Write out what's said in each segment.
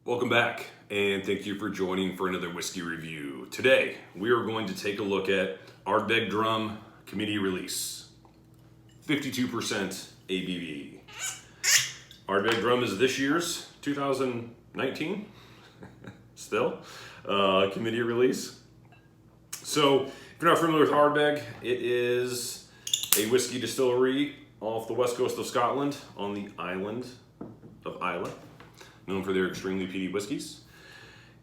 Welcome back, and thank you for joining for another whiskey review. Today, we are going to take a look at Ardbeg Drum Committee Release, 52% ABV. Ardbeg Drum is this year's 2019, still, committee release. So, if you're not familiar with Ardbeg, it is a whiskey distillery off the west coast of Scotland on the island of Islay, known for their extremely peaty whiskeys.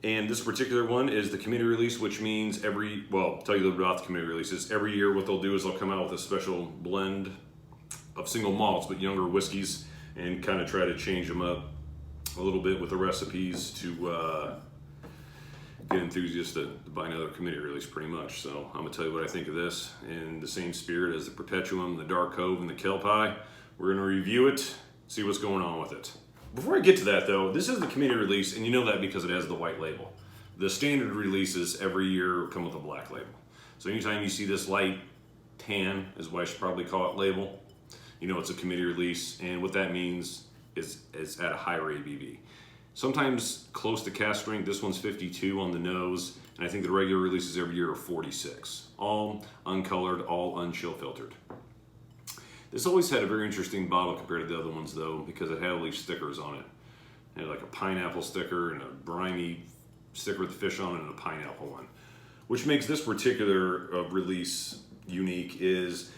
And this particular one is the committee release, which means I'll tell you a little bit about the committee releases. Every year what they'll do is they'll come out with a special blend of single malts, but younger whiskeys, and kind of try to change them up a little bit with the recipes to get enthusiasts to buy another committee release pretty much. So I'm gonna tell you what I think of this in the same spirit as the Perpetuum, the Dark Cove, and the Kelpie. We're gonna review it, see what's going on with it. Before I get to that though, this is the committee release, and you know that because it has the white label. The standard releases every year come with a black label. So anytime you see this light tan, is what I should probably call it, label, you know it's a committee release, and what that means is it's at a higher ABV. Sometimes close to cask strength. This one's 52 on the nose, and I think the regular releases every year are 46. All uncolored, all unchill filtered. This always had a very interesting bottle compared to the other ones though, because it had all these stickers on it. It had like a pineapple sticker and a briny sticker with a fish on it and a pineapple one. Which makes this particular release unique is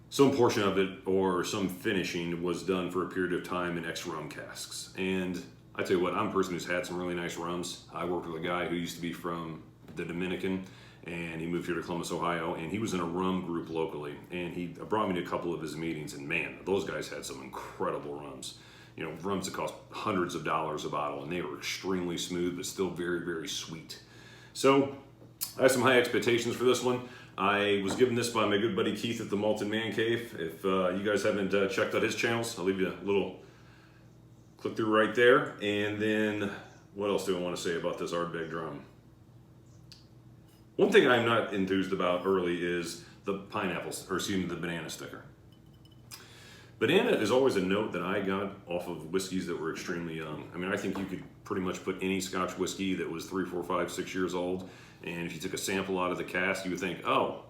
some portion of it or some finishing was done for a period of time in ex-rum casks. And I tell you what, I'm a person who's had some really nice rums. I worked with a guy who used to be from the Dominican, and he moved here to Columbus, Ohio, and he was in a rum group locally, and he brought me to a couple of his meetings, and man, those guys had some incredible rums. You know, rums that cost hundreds of dollars a bottle, and they were extremely smooth, but still very, very sweet. So, I have some high expectations for this one. I was given this by my good buddy Keith at the Malted Man Cave. If you guys haven't checked out his channels, I'll leave you a little click through right there. And then, what else do I want to say about this Ardbeg Drum? One thing I'm not enthused about early is the pineapples, or excuse me, the banana sticker. Banana is always a note that I got off of whiskeys that were extremely young. I mean, I think you could pretty much put any Scotch whiskey that was 3, 4, 5, 6 years old, and if you took a sample out of the cask, you would think, oh,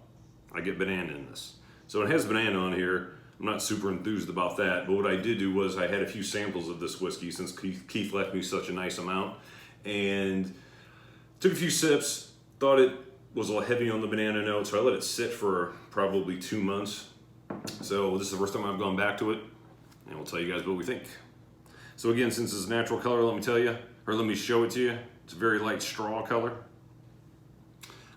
I get banana in this. So it has banana on here. I'm not super enthused about that, but what I did do was I had a few samples of this whiskey since Keith left me such a nice amount, and took a few sips, thought it was a little heavy on the banana note, so I let it sit for probably 2 months. So this is the first time I've gone back to it, and we'll tell you guys what we think. So again, since it's natural color, let me show it to you. It's a very light straw color.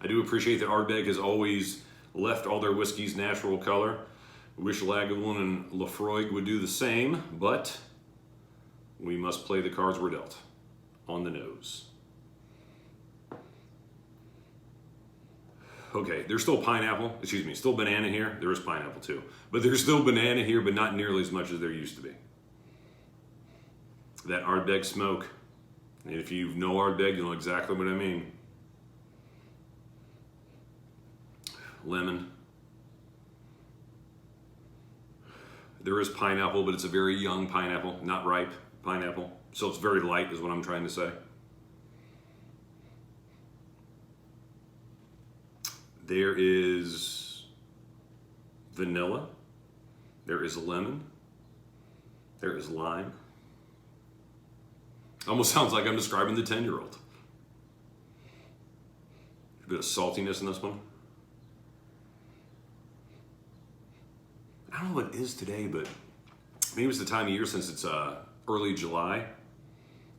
I do appreciate that Ardbeg has always left all their whiskeys natural color. I wish Lagavulin and Laphroaig would do the same, but we must play the cards we're dealt. On the nose. Okay, there's still still banana here. There is pineapple too. But there's still banana here, but not nearly as much as there used to be. That Ardbeg smoke. And if you know Ardbeg, you'll know exactly what I mean. Lemon. There is pineapple, but it's a very young pineapple, not ripe pineapple. So it's very light is what I'm trying to say. There is vanilla, there is lemon, there is lime. Almost sounds like I'm describing the 10-year-old. A bit of saltiness in this one. I don't know what it is today, but maybe it's the time of year since it's early July.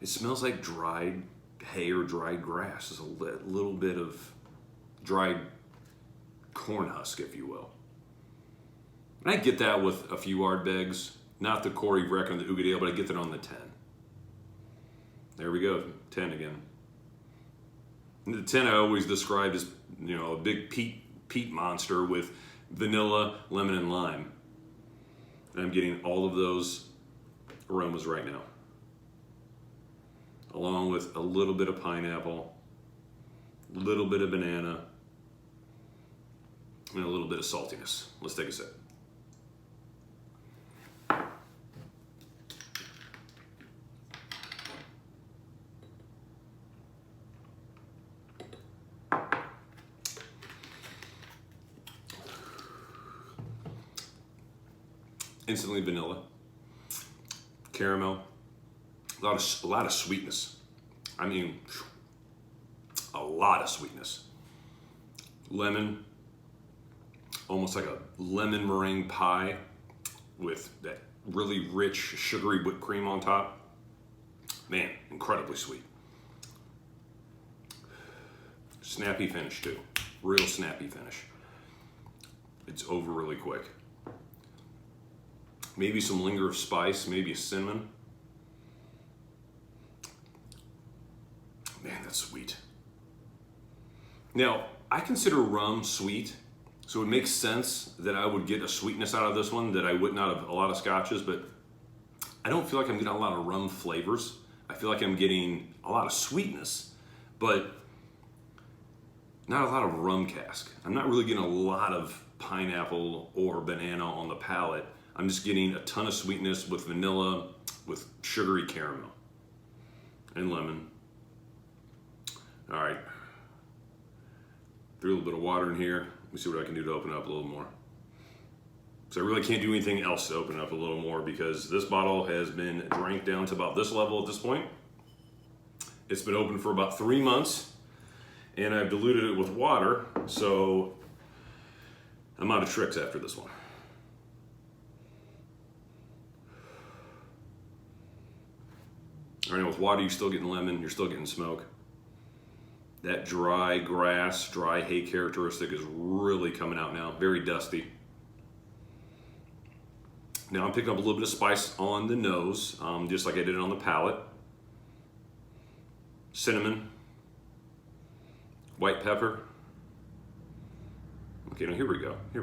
It smells like dried hay or dried grass. There's a little bit of dried corn husk, if you will. And I get that with a few Ardbegs, not the Corey Vreck and the Ugadale, but I get that on the 10. There we go, 10 again. And the 10 I always described as, you know, a big peat monster with vanilla, lemon, and lime. And I'm getting all of those aromas right now, along with a little bit of pineapple, a little bit of banana, and a little bit of saltiness. Let's take a sip. Instantly vanilla, caramel, a lot of sweetness. I mean, a lot of sweetness. Lemon, almost like a lemon meringue pie with that really rich sugary whipped cream on top. Man, incredibly sweet. Snappy finish too, real snappy finish. It's over really quick. Maybe some linger of spice, maybe a cinnamon. Man, that's sweet. Now, I consider rum sweet, so it makes sense that I would get a sweetness out of this one that I would not of a lot of scotches, but I don't feel like I'm getting a lot of rum flavors. I feel like I'm getting a lot of sweetness, but not a lot of rum cask. I'm not really getting a lot of pineapple or banana on the palate. I'm just getting a ton of sweetness with vanilla, with sugary caramel, and lemon. All right. Threw a little bit of water in here. Let me see what I can do to open it up a little more. So I really can't do anything else to open it up a little more because this bottle has been drank down to about this level at this point. It's been open for about 3 months and I've diluted it with water, so I'm out of tricks after this one. All right, with water, you're still getting lemon, you're still getting smoke. That dry grass, dry hay characteristic is really coming out now, very dusty. Now I'm picking up a little bit of spice on the nose, just like I did on the palate. Cinnamon, white pepper. Okay, now here we go. A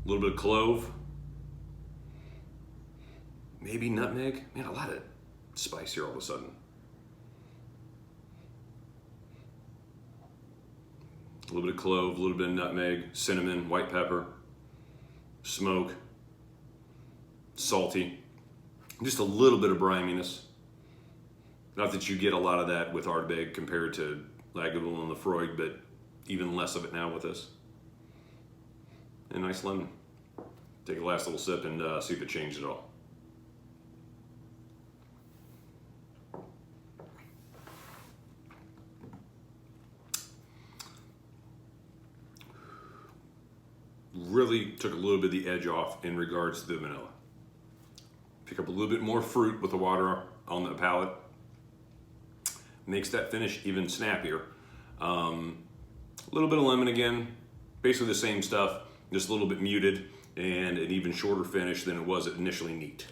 little bit of clove. Maybe nutmeg. Man, a lot of spice here all of a sudden. A little bit of clove, a little bit of nutmeg, cinnamon, white pepper, smoke, salty, just a little bit of briminess. Not that you get a lot of that with Ardbeg compared to Lagavulin and Lefroy, but even less of it now with this. And nice lemon. Take a last little sip and see if it changed at all. Really took a little bit of the edge off in regards to the vanilla. Pick up a little bit more fruit with the water on the palate. Makes that finish even snappier. A little bit of lemon again, basically the same stuff, just a little bit muted and an even shorter finish than it was initially neat.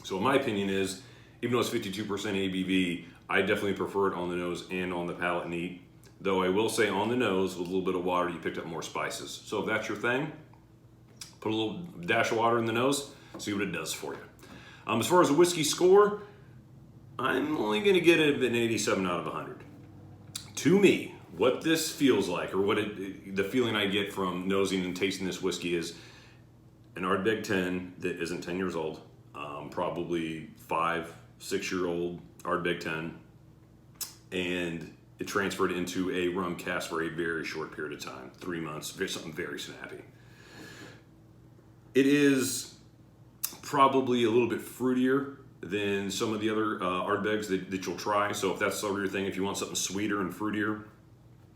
So my opinion is, even though it's 52% ABV, I definitely prefer it on the nose and on the palate neat. Though I will say on the nose, with a little bit of water, you picked up more spices. So if that's your thing, put a little dash of water in the nose, see what it does for you. As far as a whiskey score, I'm only gonna get it an 87 out of 100. To me, what this feels like, or the feeling I get from nosing and tasting this whiskey is an Ardbeg 10 that isn't 10 years old, probably 5-6-year-old Ardbeg 10, and it transferred into a rum cask for a very short period of time, 3 months, something very snappy. It is probably a little bit fruitier than some of the other Ardbegs that you'll try. So if that's sort of your thing, if you want something sweeter and fruitier,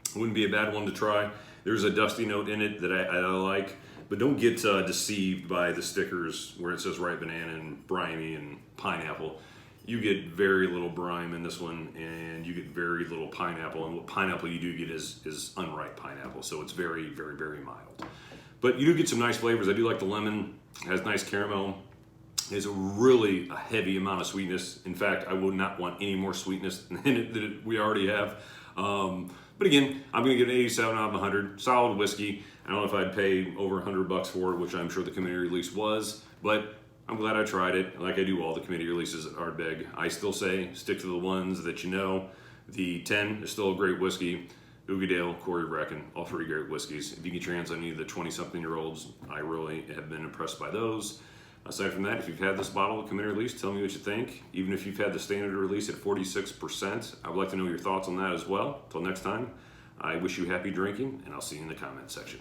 it wouldn't be a bad one to try. There's a dusty note in it that I like, but don't get deceived by the stickers where it says ripe banana and briny and pineapple. You get very little brine in this one, and you get very little pineapple, and what pineapple you do get is unripe pineapple, so it's very, very, very mild. But you do get some nice flavors. I do like the lemon. It has nice caramel. It's really a heavy amount of sweetness. In fact, I would not want any more sweetness in it than we already have. But again, I'm going to give it an 87 out of 100. Solid whiskey. I don't know if I'd pay over $100 for it, which I'm sure the committee release was, but I'm glad I tried it. Like I do all the committee releases at Ardbeg. I still say stick to the ones that you know. The 10 is still a great whiskey. Ugadale, Corey Brecken, all three great whiskeys. If you get your hands on any of the 20-something-year-olds, I really have been impressed by those. Aside from that, if you've had this bottle of committee release, tell me what you think. Even if you've had the standard release at 46%, I would like to know your thoughts on that as well. Till next time, I wish you happy drinking, and I'll see you in the comments section.